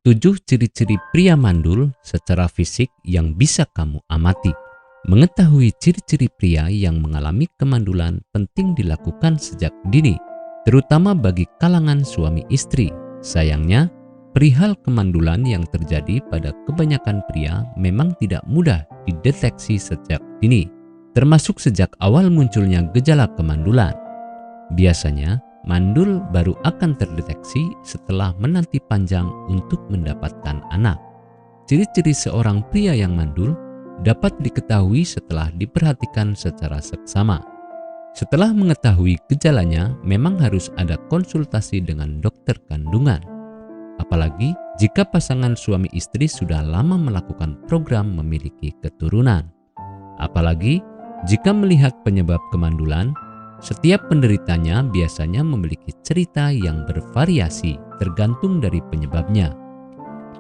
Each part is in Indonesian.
7 ciri-ciri pria mandul secara fisik yang bisa kamu amati. Mengetahui ciri-ciri pria yang mengalami kemandulan penting dilakukan sejak dini, terutama bagi kalangan suami istri. Sayangnya, perihal kemandulan yang terjadi pada kebanyakan pria memang tidak mudah dideteksi sejak dini, termasuk sejak awal munculnya gejala kemandulan. Biasanya, mandul baru akan terdeteksi setelah menanti panjang untuk mendapatkan anak. Ciri-ciri seorang pria yang mandul dapat diketahui setelah diperhatikan secara seksama. Setelah mengetahui gejalanya, memang harus ada konsultasi dengan dokter kandungan. Apalagi jika pasangan suami istri sudah lama melakukan program memiliki keturunan. Apalagi jika melihat penyebab kemandulan, setiap penderitanya biasanya memiliki cerita yang bervariasi tergantung dari penyebabnya.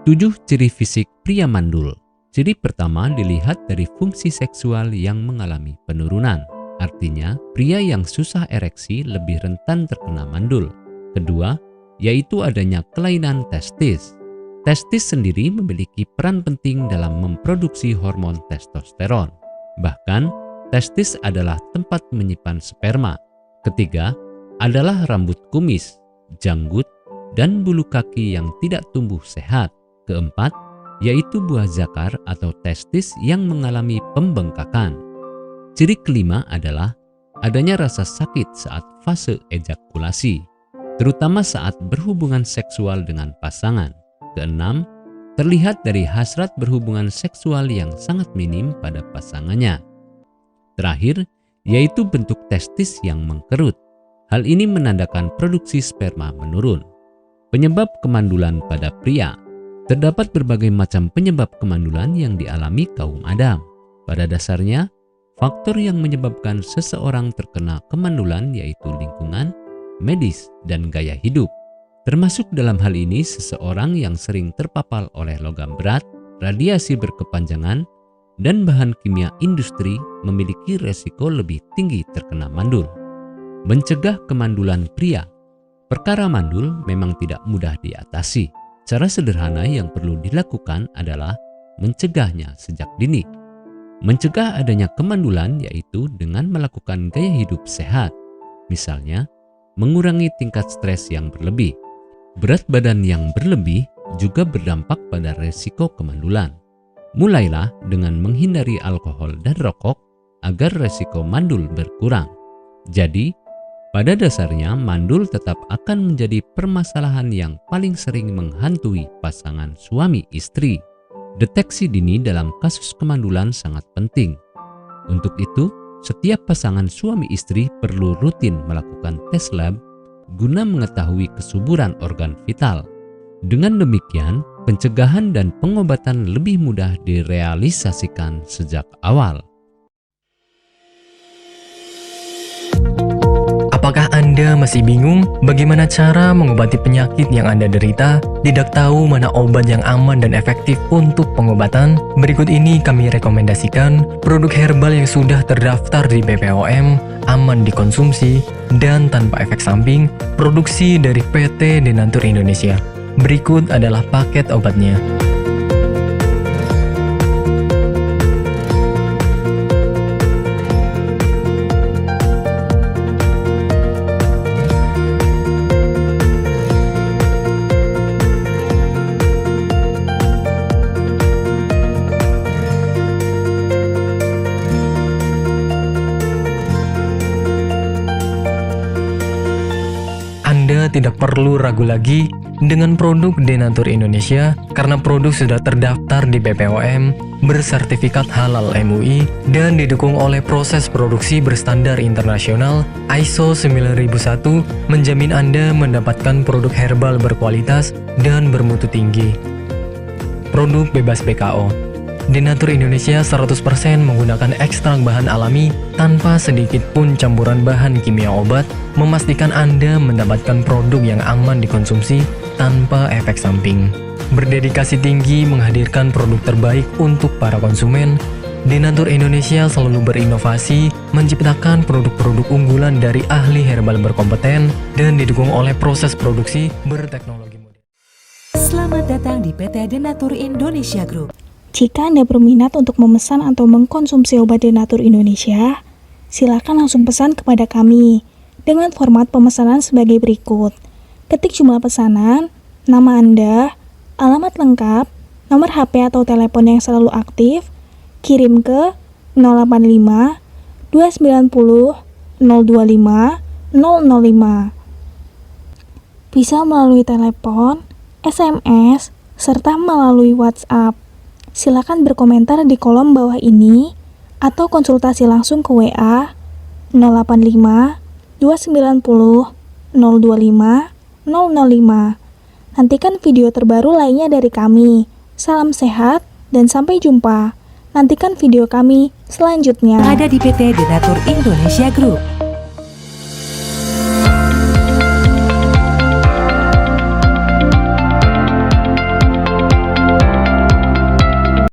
7 ciri fisik pria mandul. Ciri pertama dilihat dari fungsi seksual yang mengalami penurunan. Artinya, pria yang susah ereksi lebih rentan terkena mandul. Kedua, yaitu adanya kelainan testis. Testis sendiri memiliki peran penting dalam memproduksi hormon testosteron. Bahkan, testis adalah tempat menyimpan sperma. Ketiga, adalah rambut kumis, janggut, dan bulu kaki yang tidak tumbuh sehat. Keempat, yaitu buah zakar atau testis yang mengalami pembengkakan. Ciri kelima adalah adanya rasa sakit saat fase ejakulasi, terutama saat berhubungan seksual dengan pasangan. Keenam, terlihat dari hasrat berhubungan seksual yang sangat minim pada pasangannya. Terakhir, yaitu bentuk testis yang mengkerut. Hal ini menandakan produksi sperma menurun. Penyebab kemandulan pada pria. Terdapat berbagai macam penyebab kemandulan yang dialami kaum Adam. Pada dasarnya, faktor yang menyebabkan seseorang terkena kemandulan yaitu lingkungan, medis, dan gaya hidup. Termasuk dalam hal ini seseorang yang sering terpapar oleh logam berat, radiasi berkepanjangan, dan bahan kimia industri memiliki resiko lebih tinggi terkena mandul. Mencegah kemandulan pria. Perkara mandul memang tidak mudah diatasi. Cara sederhana yang perlu dilakukan adalah mencegahnya sejak dini. Mencegah adanya kemandulan yaitu dengan melakukan gaya hidup sehat. Misalnya, mengurangi tingkat stres yang berlebih. Berat badan yang berlebih juga berdampak pada resiko kemandulan. Mulailah dengan menghindari alkohol dan rokok agar resiko mandul berkurang. Jadi, pada dasarnya mandul tetap akan menjadi permasalahan yang paling sering menghantui pasangan suami istri. Deteksi dini dalam kasus kemandulan sangat penting. Untuk itu, setiap pasangan suami istri perlu rutin melakukan tes lab guna mengetahui kesuburan organ vital. Dengan demikian, pencegahan dan pengobatan lebih mudah direalisasikan sejak awal. Apakah Anda masih bingung bagaimana cara mengobati penyakit yang Anda derita? Tidak tahu mana obat yang aman dan efektif untuk pengobatan? Berikut ini kami rekomendasikan produk herbal yang sudah terdaftar di BPOM, aman dikonsumsi, dan tanpa efek samping, produksi dari PT Denatur Indonesia. Berikut adalah paket obatnya. Anda tidak perlu ragu lagi dengan produk Denatur Indonesia karena produk sudah terdaftar di BPOM, bersertifikat halal MUI, dan didukung oleh proses produksi berstandar internasional ISO 9001, menjamin Anda mendapatkan produk herbal berkualitas dan bermutu tinggi. Produk bebas BKO. Denatur Indonesia 100% menggunakan ekstrak bahan alami tanpa sedikit pun campuran bahan kimia obat, memastikan Anda mendapatkan produk yang aman dikonsumsi tanpa efek samping. Berdedikasi tinggi menghadirkan produk terbaik untuk para konsumen, Denatur Indonesia selalu berinovasi, menciptakan produk-produk unggulan dari ahli herbal berkompeten dan didukung oleh proses produksi berteknologi modern. Selamat datang di PT Denatur Indonesia Group. Jika Anda berminat untuk memesan atau mengkonsumsi obat Denatur Indonesia, silakan langsung pesan kepada kami dengan format pemesanan sebagai berikut. Ketik jumlah pesanan, nama Anda, alamat lengkap, nomor HP atau telepon yang selalu aktif, kirim ke 085 290 025 005. Bisa melalui telepon, SMS, serta melalui WhatsApp. Silakan berkomentar di kolom bawah ini atau konsultasi langsung ke WA 085 290 025 005. Nantikan video terbaru lainnya dari kami. Salam sehat dan sampai jumpa. Nantikan video kami selanjutnya. Ada di PT Denatur Indonesia Group.